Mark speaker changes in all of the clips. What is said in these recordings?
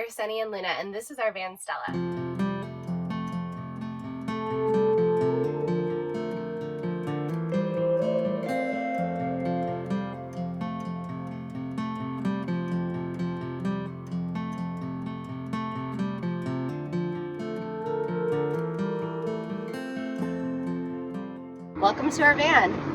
Speaker 1: We're Sunny and Luna, and this is our van Stella. Welcome to our van.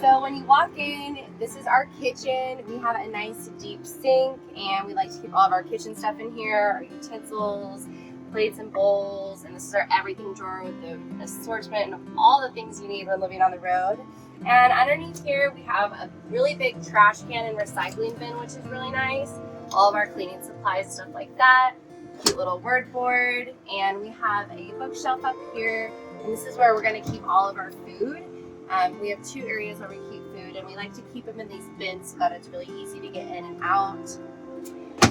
Speaker 1: So when you walk in, this is our kitchen. We have a nice deep sink, and we like to keep all of our kitchen stuff in here, our utensils, plates and bowls, and this is our everything drawer with the assortment of all the things you need when living on the road. And underneath here, we have a really big trash can and recycling bin, which is really nice. All of our cleaning supplies, stuff like that. Cute little word board, and we have a bookshelf up here, and this is where we're going to keep all of our food. We have two areas where we keep food, and we like to keep them in these bins so that it's really easy to get in and out.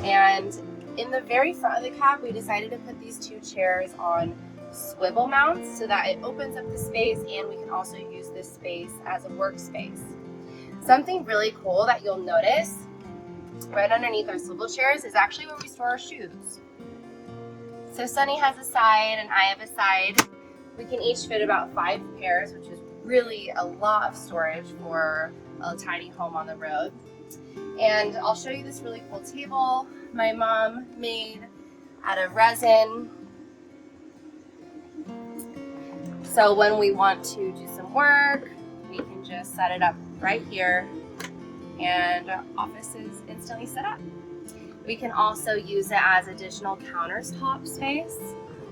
Speaker 1: And in the very front of the cab, we decided to put these two chairs on swivel mounts so that it opens up the space, and we can also use this space as a workspace. Something really cool that you'll notice right underneath our swivel chairs is actually where we store our shoes. So Sunny has a side and I have a side. We can each fit about 5 pairs, which is really a lot of storage for a tiny home on the road. And I'll show you this really cool table my mom made out of resin. So when we want to do some work, we can just set it up right here, and our office is instantly set up. We can also use it as additional countertop space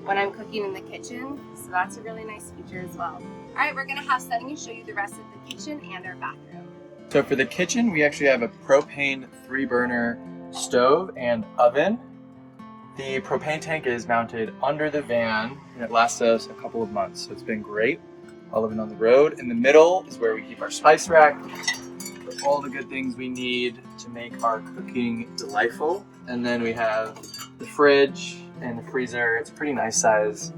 Speaker 1: when I'm cooking in the kitchen, so that's a really nice feature as well. All right, we're gonna have Sunny show you the rest of the kitchen and our bathroom.
Speaker 2: So for the kitchen, we actually have a propane 3-burner stove and oven. The propane tank is mounted under the van, and it lasts us a couple of months, so it's been great while living on the road. In the middle is where we keep our spice rack with all the good things we need to make our cooking delightful. And then we have the fridge and the freezer. It's a pretty nice size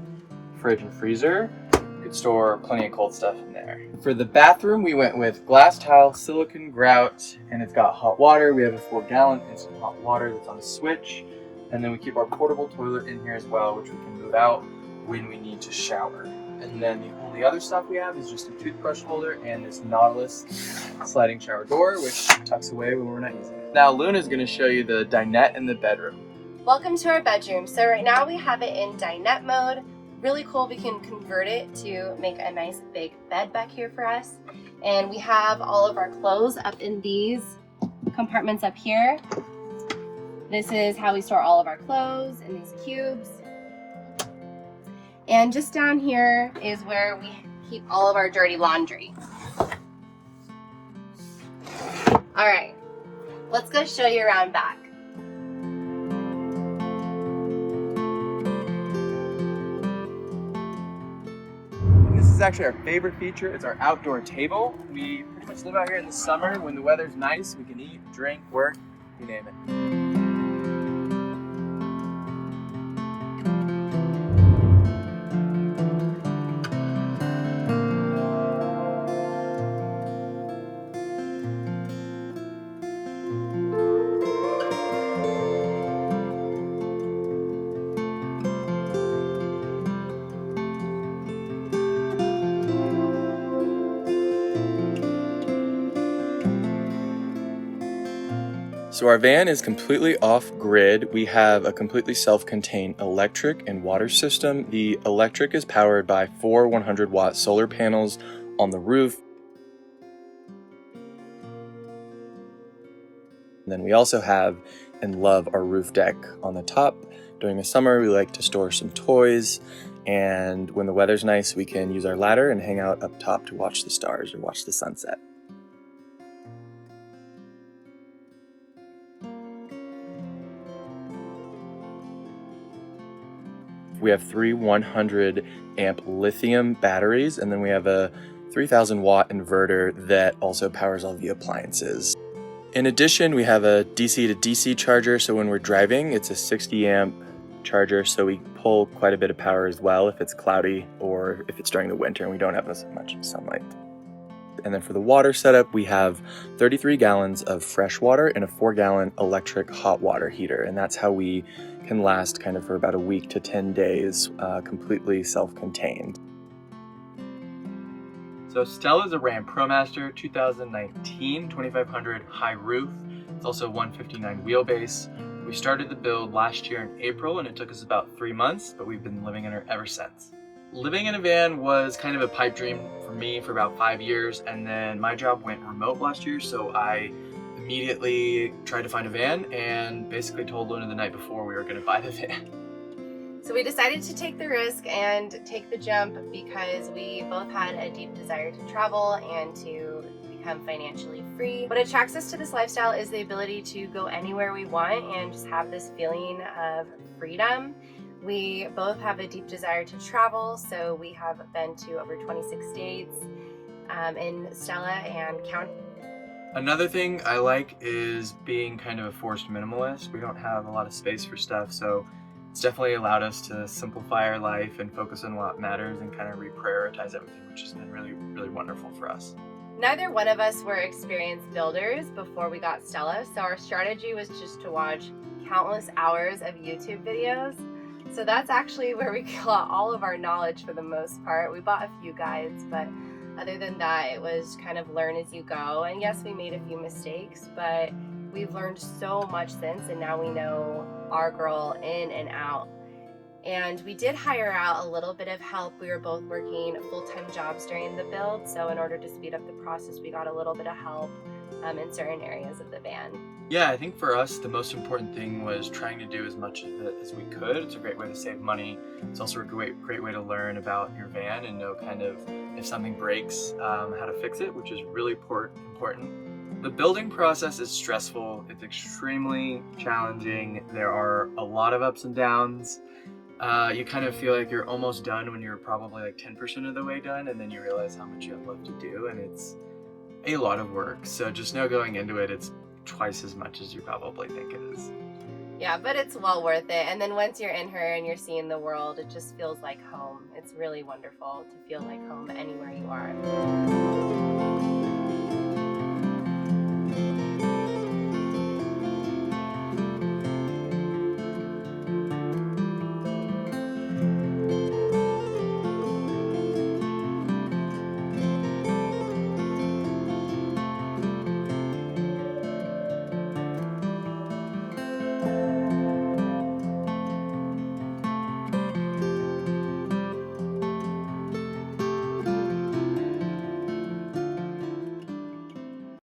Speaker 2: fridge and freezer. You could store plenty of cold stuff in there. For the bathroom, we went with glass tile, silicone grout, and it's got hot water. We have a 4-gallon instant hot water that's on a switch. And then we keep our portable toilet in here as well, which we can move out when we need to shower. And then the only other stuff we have is just a toothbrush holder and this Nautilus sliding shower door, which tucks away when we're not using it. Now Luna's gonna show you the dinette in the bedroom.
Speaker 1: Welcome to our bedroom. So right now we have it in dinette mode. Really cool, we can convert it to make a nice big bed back here for us. And we have all of our clothes up in these compartments up here. This is how we store all of our clothes in these cubes. And just down here is where we keep all of our dirty laundry. All right, let's go show you around back.
Speaker 2: This is actually our favorite feature. It's our outdoor table. We pretty much live out here in the summer. When the weather's nice, we can eat, drink, work, you name it. So our van is completely off-grid. We have a completely self-contained electric and water system. The electric is powered by 4 100-watt solar panels on the roof. And then we also have and love our roof deck on the top. During the summer, we like to store some toys, and when the weather's nice, we can use our ladder and hang out up top to watch the stars or watch the sunset. We have 3 100 amp lithium batteries, and then we have a 3000 watt inverter that also powers all the appliances. In addition, we have a DC to DC charger, so when we're driving, it's a 60 amp charger, so we pull quite a bit of power as well if it's cloudy or if it's during the winter and we don't have as much sunlight. And then for the water setup, we have 33 gallons of fresh water and a 4-gallon electric hot water heater. And that's how we can last kind of for about a week to 10 days, completely self-contained. So Stella's a Ram ProMaster 2019 2500 high roof. It's also 159 wheelbase. We started the build last year in April, and it took us about 3 months, but we've been living in her ever since. Living in a van was kind of a pipe dream for me for about 5 years, and then my job went remote last year, so I immediately tried to find a van and basically told Luna the night before we were going to buy the van.
Speaker 1: So we decided to take the risk and take the jump because we both had a deep desire to travel and to become financially free. What attracts us to this lifestyle is the ability to go anywhere we want and just have this feeling of freedom. We both have a deep desire to travel, so we have been to over 26 states in Stella and counting.
Speaker 2: Another thing I like is being kind of a forced minimalist. We don't have a lot of space for stuff, so it's definitely allowed us to simplify our life and focus on what matters and kind of reprioritize everything, which has been really, really wonderful for us.
Speaker 1: Neither one of us were experienced builders before we got Stella, so our strategy was just to watch countless hours of YouTube videos. So that's actually where we got all of our knowledge for the most part. We bought a few guides, but other than that, it was kind of learn as you go. And yes, we made a few mistakes, but we've learned so much since, and now we know our girl in and out. And we did hire out a little bit of help. We were both working full-time jobs during the build, so in order to speed up the process, we got a little bit of help in certain areas of the van.
Speaker 2: Yeah, I think for us, the most important thing was trying to do as much of it as we could. It's a great way to save money. It's also a great way to learn about your van and know kind of if something breaks, how to fix it, which is really important. The building process is stressful. It's extremely challenging. There are a lot of ups and downs. You kind of feel like you're almost done when you're probably like 10% of the way done, and then you realize how much you have left to do, and it's a lot of work. So just know going into it, it's twice as much as you probably think it is.
Speaker 1: Yeah, but it's well worth it. And then once you're in her and you're seeing the world, it just feels like home. It's really wonderful to feel like home anywhere you are.